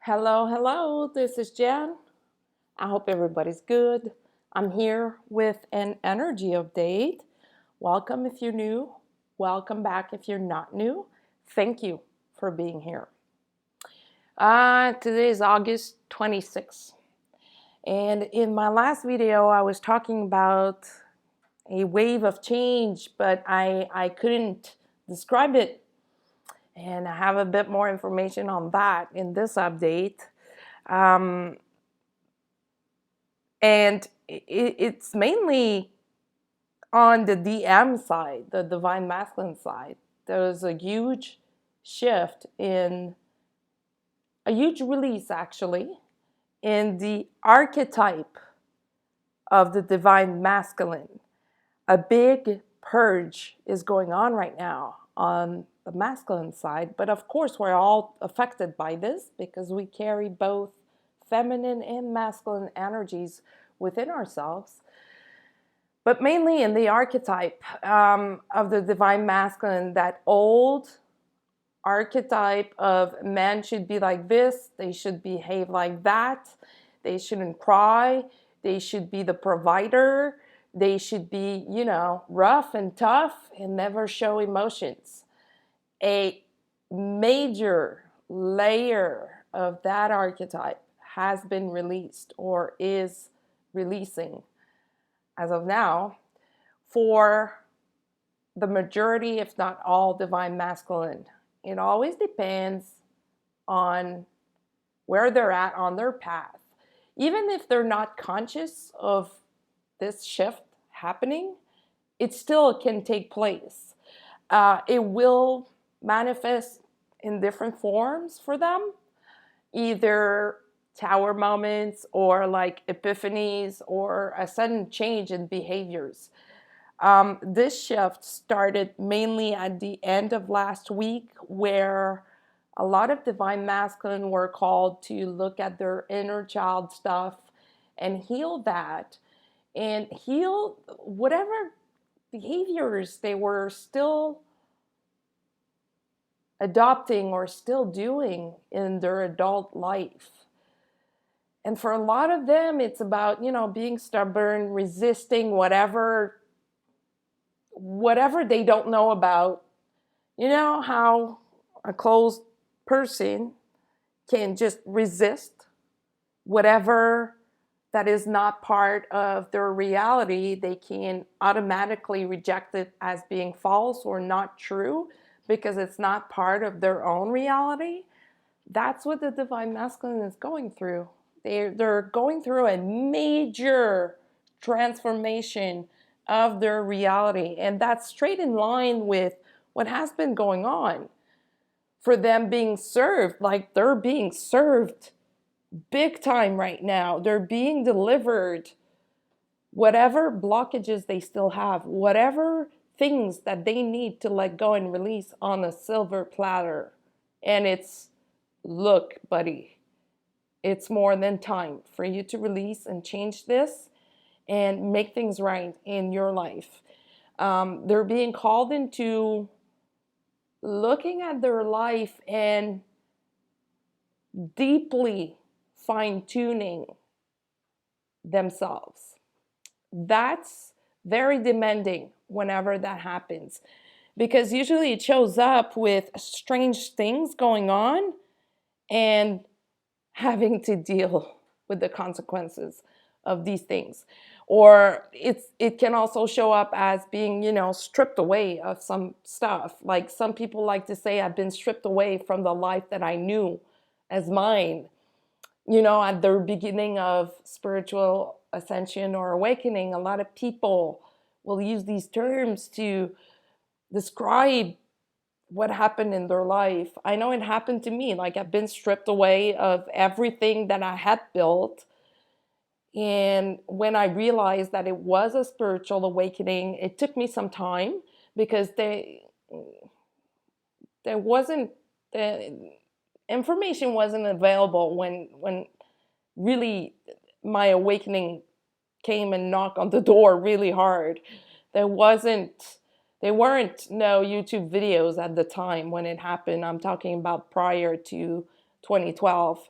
Hello, hello, this is Jen. I hope everybody's good. I'm here with an energy update. Welcome if you're new. Welcome back if you're not new. Thank you for being here. Today is August 26th. And in my last video, I was talking about a wave of change, but I couldn't describe it. And I have a bit more information on that in this update. Um, and it's mainly on the DM side, the divine masculine side. There's a huge shift in a huge release actually in the archetype of the divine masculine. A big purge is going on right now on the masculine side, but of course we're all affected by this because we carry both feminine and masculine energies within ourselves, but mainly in the archetype of the divine masculine, that old archetype of men should be like this, they should behave like that, they shouldn't cry, they should be the provider, they should be, rough and tough and never show emotions. A major layer of that archetype has been released or is releasing as of now for the majority, if not all, divine masculine. It always depends on where they're at on their path. Even if they're not conscious of this shift happening, it still can take place. It will manifest in different forms for them, either tower moments or like epiphanies or a sudden change in behaviors. This shift started mainly at the end of last week, where a lot of divine masculine were called to look at their inner child stuff and heal that, and heal whatever behaviors they were still adopting or still doing in their adult life. And for a lot of them, it's about, being stubborn, resisting whatever they don't know about. You know how a closed person can just resist whatever that is not part of their reality. They can automatically reject it as being false or not true because it's not part of their own reality. That's what the divine masculine is going through. They're going through a major transformation of their reality, and that's straight in line with what has been going on for them, being served. Like, they're being served big time right now. They're being delivered whatever blockages they still have, whatever things that they need to let go and release on a silver platter. And it's, look, buddy, it's more than time for you to release and change this and make things right in your life. They're being called into looking at their life and deeply fine-tuning themselves. That's very demanding whenever that happens, because usually it shows up with strange things going on and having to deal with the consequences of these things. Or it can also show up as being, stripped away of some stuff. Like, some people like to say, I've been stripped away from the life that I knew as mine. At the beginning of spiritual ascension or awakening, a lot of people will use these terms to describe what happened in their life. I know it happened to me. Like, I've been stripped away of everything that I had built. And when I realized that it was a spiritual awakening, it took me some time, because there wasn't, the information wasn't available when really my awakening came and knocked on the door really hard. There weren't no YouTube videos at the time when it happened. I'm talking about prior to 2012.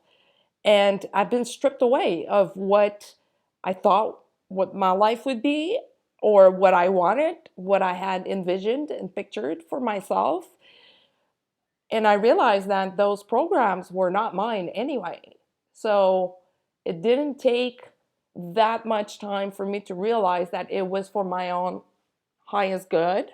And I've been stripped away of what I thought what my life would be, or what I wanted, what I had envisioned and pictured for myself. And I realized that those programs were not mine anyway. So it didn't take that much time for me to realize that it was for my own highest good,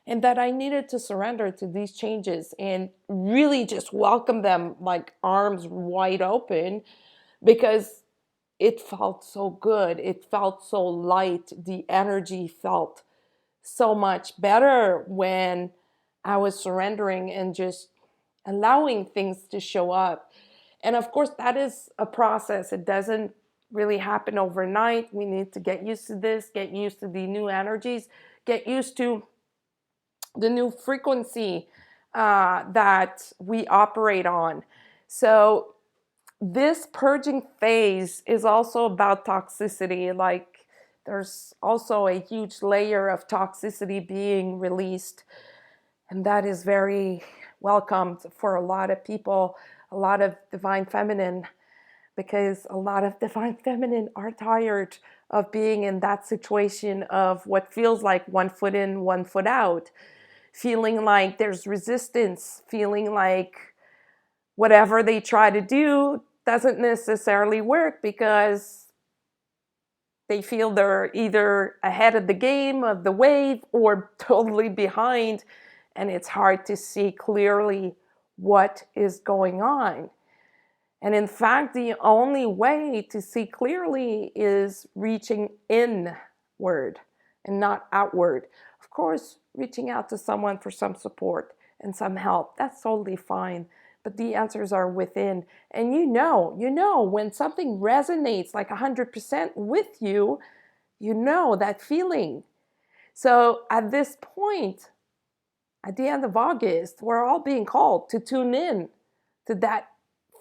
and that I needed to surrender to these changes and really just welcome them like arms wide open, because it felt so good. It felt so light. The energy felt so much better when I was surrendering and just allowing things to show up. And of course, that is a process. It doesn't really happen overnight. We need to get used to this, get used to the new energies, get used to the new frequency that we operate on. So, this purging phase is also about toxicity. Like, there's also a huge layer of toxicity being released, and that is very welcomed for a lot of people, a lot of divine feminine, because a lot of divine feminine are tired of being in that situation of what feels like one foot in, one foot out, feeling like there's resistance, feeling like whatever they try to do doesn't necessarily work because they feel they're either ahead of the game, of the wave, or totally behind, and it's hard to see clearly what is going on. And in fact, the only way to see clearly is reaching inward and not outward. Of course, reaching out to someone for some support and some help, that's totally fine. But the answers are within. And you know, when something resonates like 100% with you, you know that feeling. So at this point, at the end of August, we're all being called to tune in to that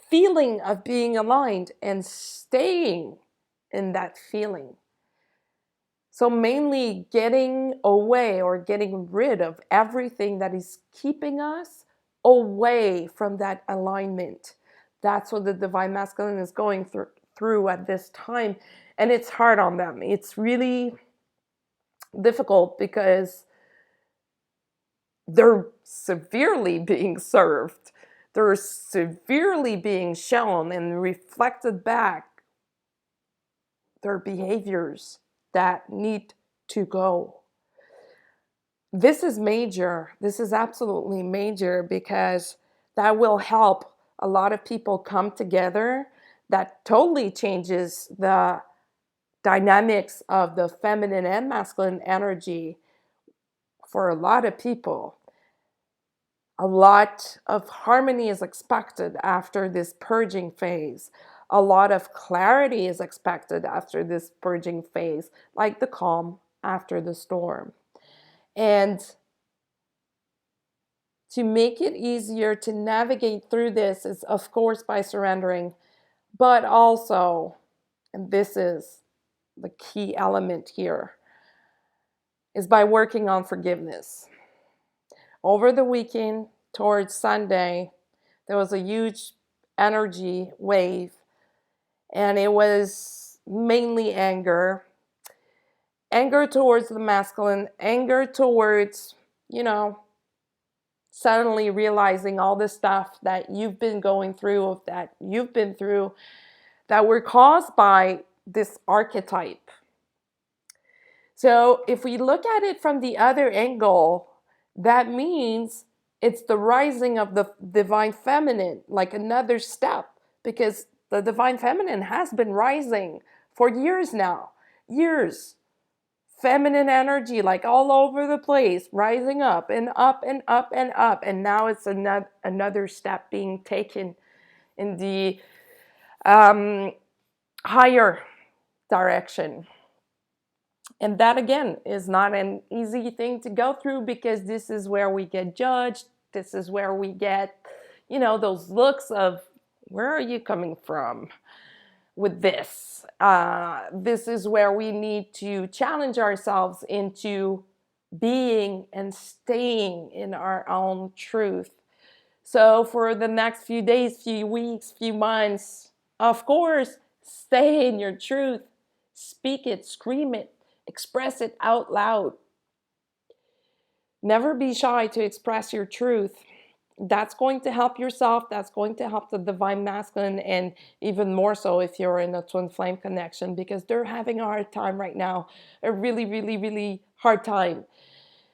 feeling of being aligned and staying in that feeling. So, mainly getting away or getting rid of everything that is keeping us away from that alignment. That's what the divine masculine is going through at this time. And it's hard on them. It's really difficult because they're severely being served. They're severely being shown and reflected back their behaviors that need to go. This is major. This is absolutely major because that will help a lot of people come together. That totally changes the dynamics of the feminine and masculine energy for a lot of people. A lot of harmony is expected after this purging phase. A lot of clarity is expected after this purging phase, like the calm after the storm. And to make it easier to navigate through this is, of course, by surrendering, but also, and this is the key element here, is by working on forgiveness. Over the weekend, towards Sunday, there was a huge energy wave, and it was mainly anger. Anger towards the masculine, anger towards, suddenly realizing all the stuff that you've been going through, that you've been through, that were caused by this archetype. So if we look at it from the other angle, that means it's the rising of the divine feminine, like another step, because the divine feminine has been rising for years now. Years. Feminine energy, like all over the place, rising up and up and up and up. And now it's another step being taken in the higher direction. And that, again, is not an easy thing to go through because this is where we get judged. This is where we get, those looks of, where are you coming from with this? This is where we need to challenge ourselves into being and staying in our own truth. So for the next few days, few weeks, few months, Of course, stay in your truth. Speak it, scream it, express it out loud. Never be shy to express your truth. That's going to help yourself. That's going to help the divine masculine, and even more so if you're in a twin flame connection, because they're having a hard time right now. A really, really, really hard time.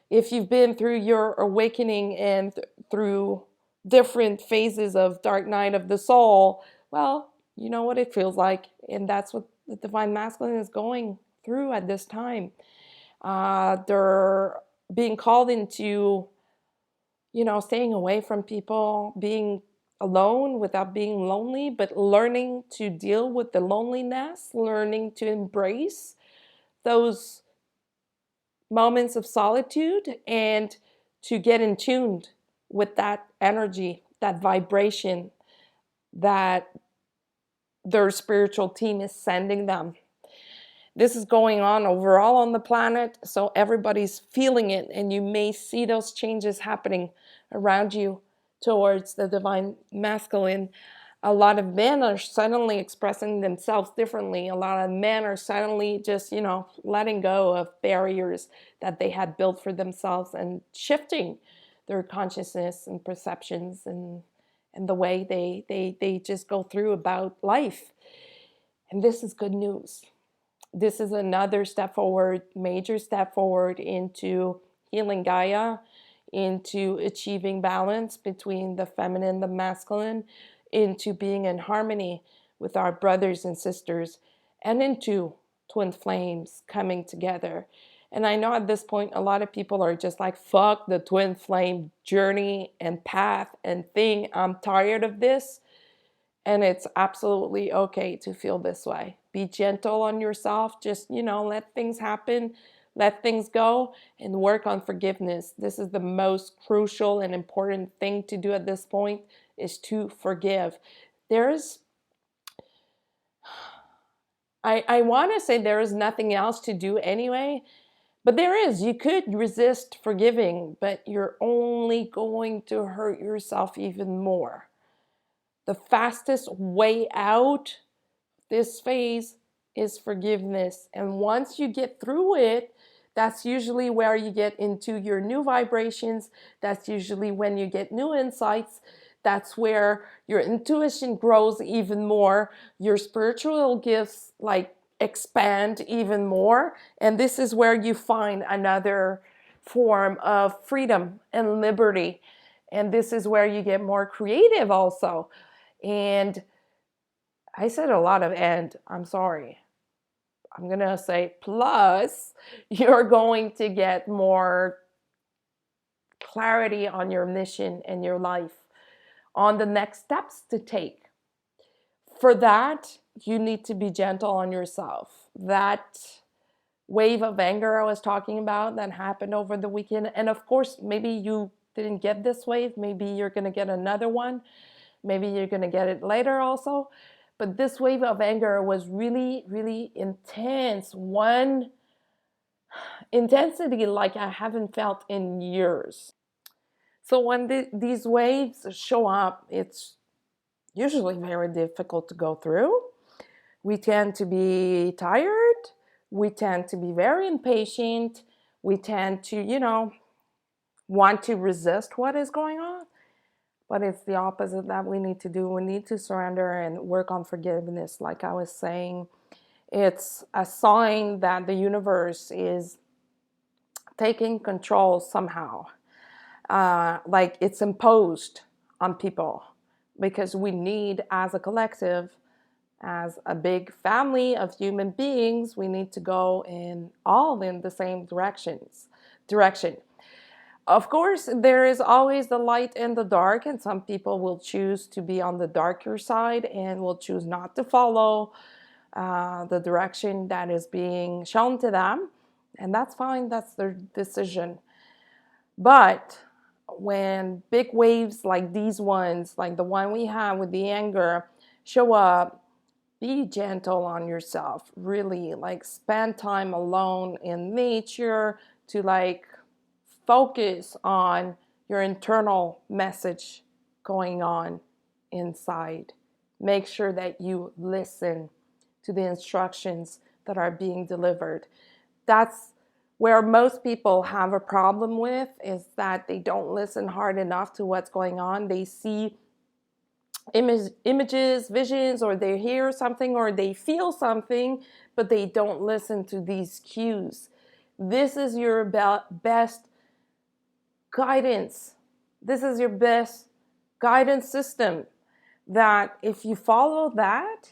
If you've been through your awakening and through different phases of dark night of the soul, well, you know what it feels like. And that's what the divine masculine is going through at this time. They're being called into, staying away from people, being alone without being lonely, but learning to deal with the loneliness, learning to embrace those moments of solitude, and to get in tune with that energy, that vibration that their spiritual team is sending them. This is going on overall on the planet, so everybody's feeling it, and you may see those changes happening around you towards the divine masculine. A lot of men are suddenly expressing themselves differently. A lot of men are suddenly just, letting go of barriers that they had built for themselves and shifting their consciousness and perceptions and the way they just go through about life. And this is good news. This is another step forward, major step forward into healing Gaia, into achieving balance between the feminine and the masculine, into being in harmony with our brothers and sisters, and into twin flames coming together. And I know at this point, a lot of people are just like, fuck the twin flame journey and path and thing. I'm tired of this. And it's absolutely okay to feel this way. Be gentle on yourself. Just, let things happen, let things go, and work on forgiveness. This is the most crucial and important thing to do at this point, is to forgive. I want to say there is nothing else to do anyway, but there is. You could resist forgiving, but you're only going to hurt yourself even more. The fastest way out this phase is forgiveness. And once you get through it, that's usually where you get into your new vibrations. That's usually when you get new insights. That's where your intuition grows even more. Your spiritual gifts expand even more. And this is where you find another form of freedom and liberty. And this is where you get more creative also. And I said a lot of "and," I'm sorry. I'm going to say plus, you're going to get more clarity on your mission and your life, on the next steps to take. For that, you need to be gentle on yourself. That wave of anger I was talking about that happened over the weekend, and of course, maybe you didn't get this wave. Maybe you're going to get another one. Maybe you're going to get it later also. But this wave of anger was really, really intense. One intensity like I haven't felt in years. So when these waves show up, it's usually very difficult to go through. We tend to be tired. We tend to be very impatient. We tend to, want to resist what is going on. But it's the opposite that we need to do. We need to surrender and work on forgiveness. Like I was saying, it's a sign that the universe is taking control somehow. Like it's imposed on people, because we need, as a collective, as a big family of human beings, we need to go all in the same direction. Of course, there is always the light and the dark, and some people will choose to be on the darker side and will choose not to follow the direction that is being shown to them. And that's fine, that's their decision. But when big waves like these ones, like the one we have with the anger, show up, be gentle on yourself. Really, spend time alone in nature to focus on your internal message going on inside Make sure that you listen to the instructions that are being delivered. That's where most people have a problem with, is that they don't listen hard enough to what's going on. They see images, visions, or they hear something or they feel something, but they don't listen to these cues. This is your best guidance. This is your best guidance system, that if you follow that,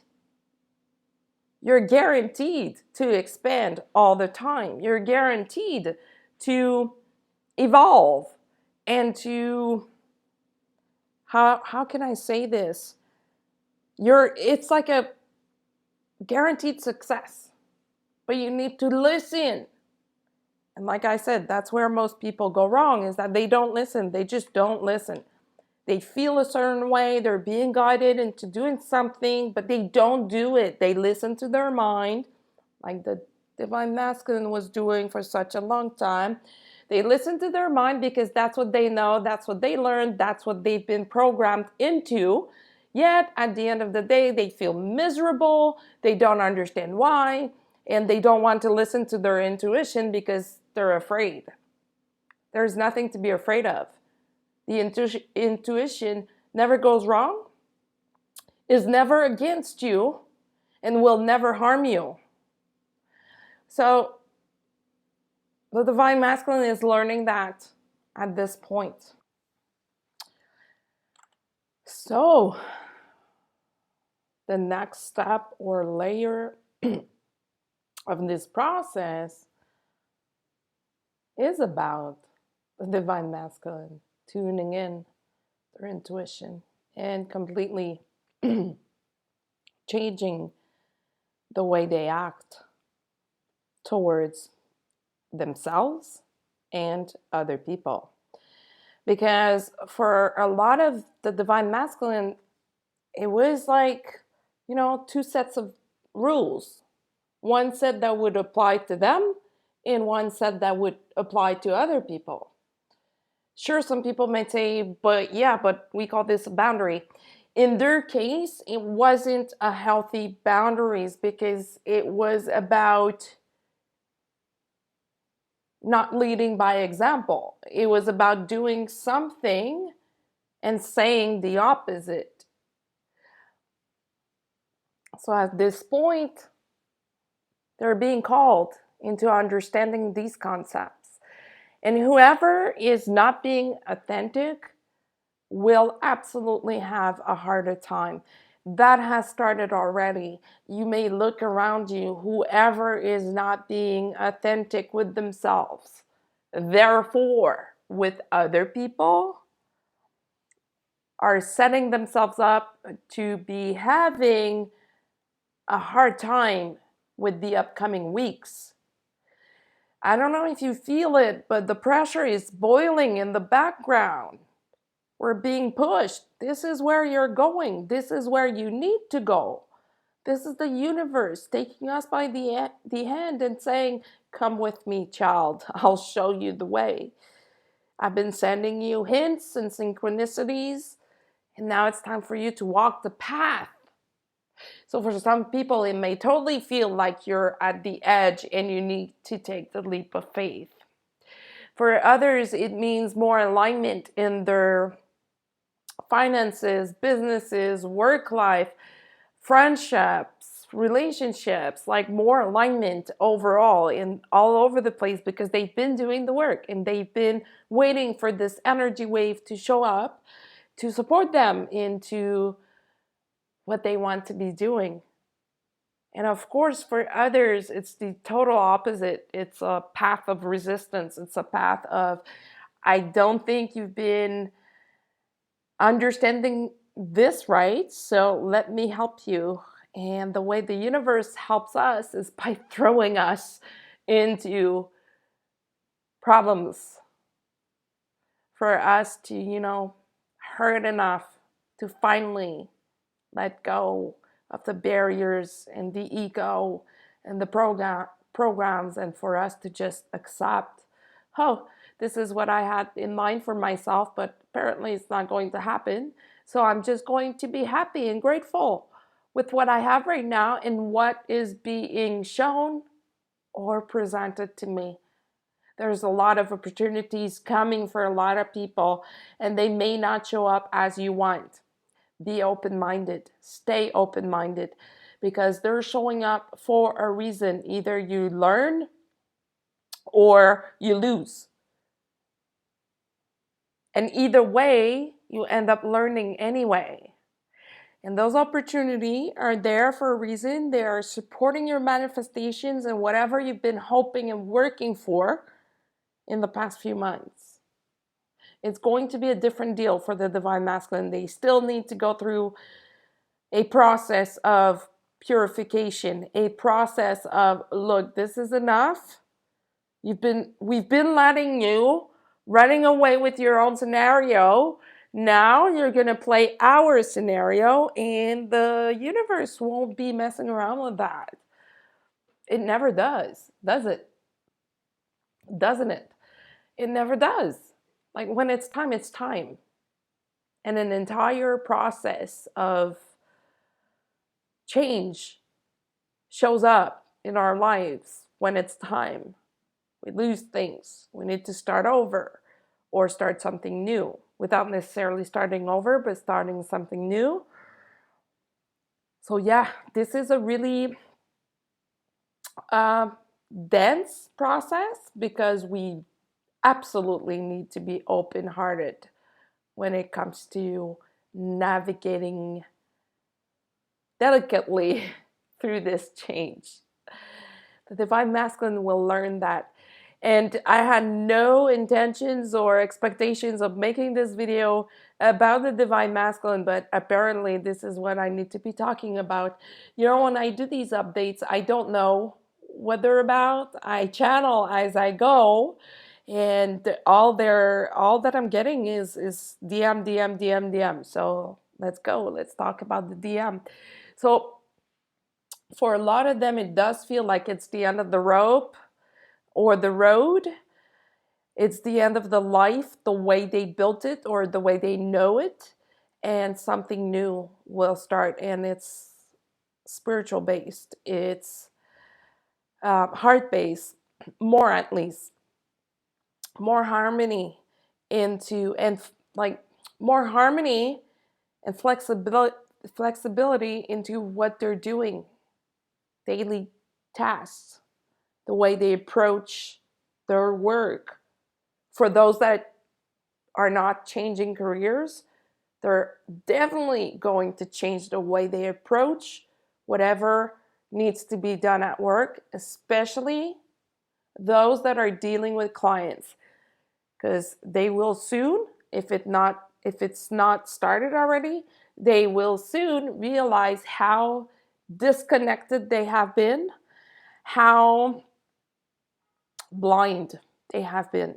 you're guaranteed to expand all the time. You're guaranteed to evolve and to, how can I say this? It's like a guaranteed success, but you need to listen. And like I said, that's where most people go wrong, is that they don't listen. They just don't listen. They feel a certain way, they're being guided into doing something, but they don't do it. They listen to their mind, like the Divine Masculine was doing for such a long time. They listen to their mind because that's what they know, that's what they learned, that's what they've been programmed into. Yet, at the end of the day, they feel miserable, they don't understand why, and they don't want to listen to their intuition because they're afraid. There's nothing to be afraid of. The intuition never goes wrong, is never against you, and will never harm you. So the Divine Masculine is learning that at this point. So the next step or layer of this process is about the Divine Masculine tuning in their intuition and completely changing the way they act towards themselves and other people. Because for a lot of the Divine Masculine, it was like, two sets of rules. One set that would apply to them, and one set that would apply to other people. Sure, some people might say, but we call this a boundary. In their case, it wasn't a healthy boundaries, because it was about not leading by example. It was about doing something and saying the opposite. So at this point, they're being called into understanding these concepts. And whoever is not being authentic will absolutely have a harder time. That has started already. You may look around you, whoever is not being authentic with themselves, therefore with other people, are setting themselves up to be having a hard time with the upcoming weeks. I don't know if you feel it, but the pressure is boiling in the background. We're being pushed. This is where you're going. This is where you need to go. This is the universe taking us by the hand and saying, come with me, child. I'll show you the way. I've been sending you hints and synchronicities, and now it's time for you to walk the path. So for some people, it may totally feel like you're at the edge and you need to take the leap of faith. For others, it means more alignment in their finances, businesses, work life, friendships, relationships, like more alignment overall in all over the place, because they've been doing the work and they've been waiting for this energy wave to show up to support them into what they want to be doing. And of course, for others, it's the total opposite. It's a path of resistance. It's a path of, I don't think you've been understanding this right, so let me help you. And the way the universe helps us is by throwing us into problems for us to, hurt enough to finally let go of the barriers and the ego and the programs, and for us to just accept, oh, This is what I had in mind for myself, but apparently it's not going to happen. So I'm just going to be happy and grateful with what I have right now and what is being shown or presented to me. There's a lot of opportunities coming for a lot of people, and they may not show up as you want. Be open-minded, stay open-minded, because they're showing up for a reason. Either you learn or you lose. And either way, you end up learning anyway. And those opportunities are there for a reason. They are supporting your manifestations and whatever you've been hoping and working for in the past few months. It's going to be a different deal for the Divine Masculine. They still need to go through a process of purification, a process of, look, this is enough. We've been letting you running away with your own scenario. Now you're going to play our scenario, and the universe won't be messing around with that. It never does it? Doesn't it? It never does. Like, when it's time, it's time. And an entire process of change shows up in our lives when it's time. We lose things. We need to start over or start something new without necessarily starting over, but starting something new. So yeah, this is a really dense process because we absolutely need to be open-hearted when it comes to navigating delicately through this change. The Divine Masculine will learn that. And I had no intentions or expectations of making this video about the Divine Masculine, but apparently this is what I need to be talking about. You know, when I do these updates, I don't know what they're about. I channel as I go, and all that I'm getting is DM, DM, DM, DM. So let's go. Let's talk about the DM. So for a lot of them, it does feel like it's the end of the rope or the road. It's the end of the life, the way they built it or the way they know it, and something new will start. And it's spiritual based. It's heart based, more at least. More harmony more harmony and flexibility into what they're doing. Daily tasks, the way they approach their work. For those that are not changing careers, they're definitely going to change the way they approach whatever needs to be done at work, especially those that are dealing with clients, because they will soon, if it's not started already, they will soon realize how disconnected they have been, how blind they have been,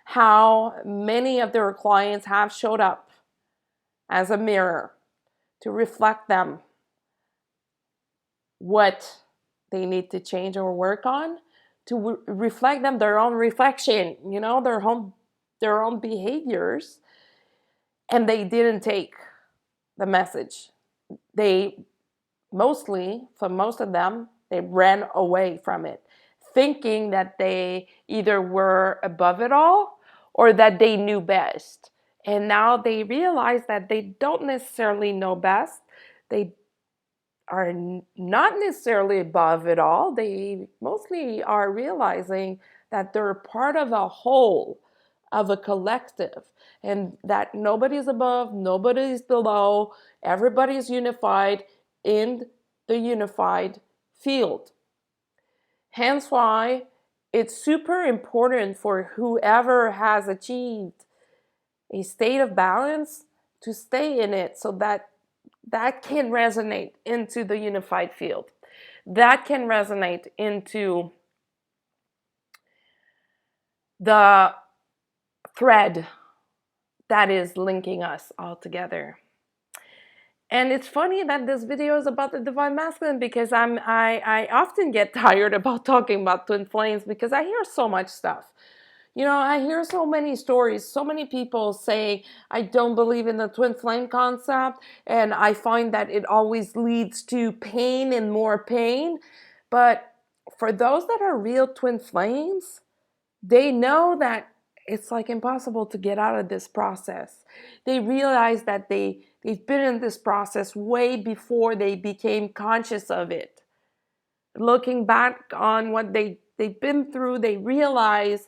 how many of their clients have showed up as a mirror to reflect them what they need to change or work on, to reflect them their own reflection, you know, their own behaviors, and they didn't take the message. They mostly, for most of them, they ran away from it, thinking that they either were above it all or that they knew best. And now they realize that they don't necessarily know best. They are not necessarily above it all. They mostly are realizing that they're part of a whole, of a collective, and that nobody's above, nobody's below, everybody's unified in the unified field. Hence why it's super important for whoever has achieved a state of balance to stay in it, so that can resonate into the unified field. That can resonate into the thread that is linking us all together. And it's funny that this video is about the Divine Masculine, because I often get tired about talking about twin flames, because I hear so much stuff. You know, I hear so many stories, so many people say, I don't believe in the twin flame concept, and I find that it always leads to pain and more pain. But for those that are real twin flames, they know that it's like impossible to get out of this process. They realize that they've been in this process way before they became conscious of it. Looking back on what they've been through, they realize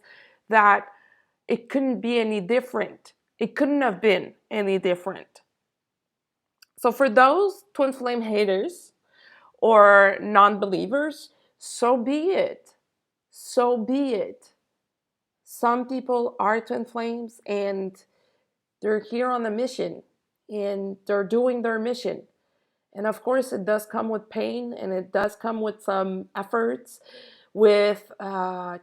that it couldn't be any different. It couldn't have been any different. So for those twin flame haters or non-believers, so be it. So be it. Some people are twin flames and they're here on a mission and they're doing their mission. And of course, it does come with pain and it does come with some efforts, with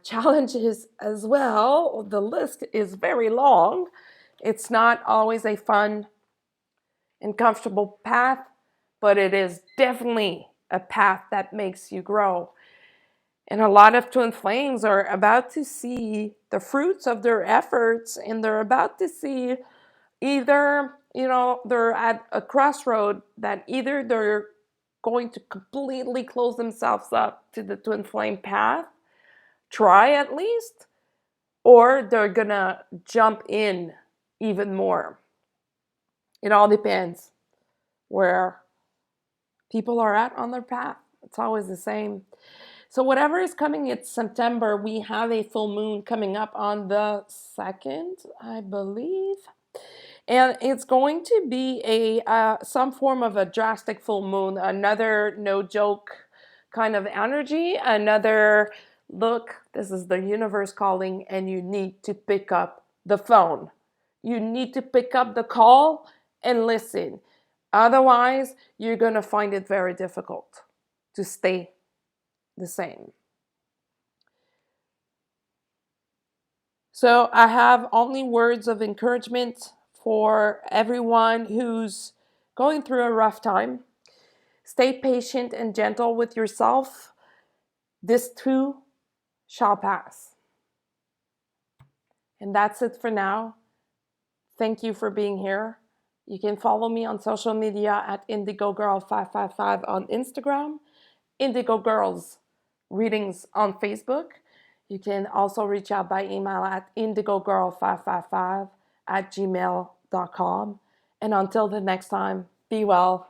challenges as well. The list is very long. It's not always a fun and comfortable path, but it is definitely a path that makes you grow. And a lot of twin flames are about to see the fruits of their efforts, and they're about to see either, they're at a crossroad that either they're going to completely close themselves up to the twin flame path, try at least, or they're gonna jump in even more. It all depends where people are at on their path. It's always the same. So whatever is coming, it's September. We have a full moon coming up on the 2nd, I believe. And it's going to be some form of a drastic full moon, another no joke kind of energy, another look, this is the universe calling, and you need to pick up the phone. You need to pick up the call and listen. Otherwise, you're going to find it very difficult to stay the same. So I have only words of encouragement for everyone who's going through a rough time. Stay patient and gentle with yourself. This too shall pass. And that's it for now. Thank you for being here. You can follow me on social media at IndigoGirl555 on Instagram, Indigo Girls Readings on Facebook. You can also reach out by email at indigogirl555@gmail.com. And until the next time, be well.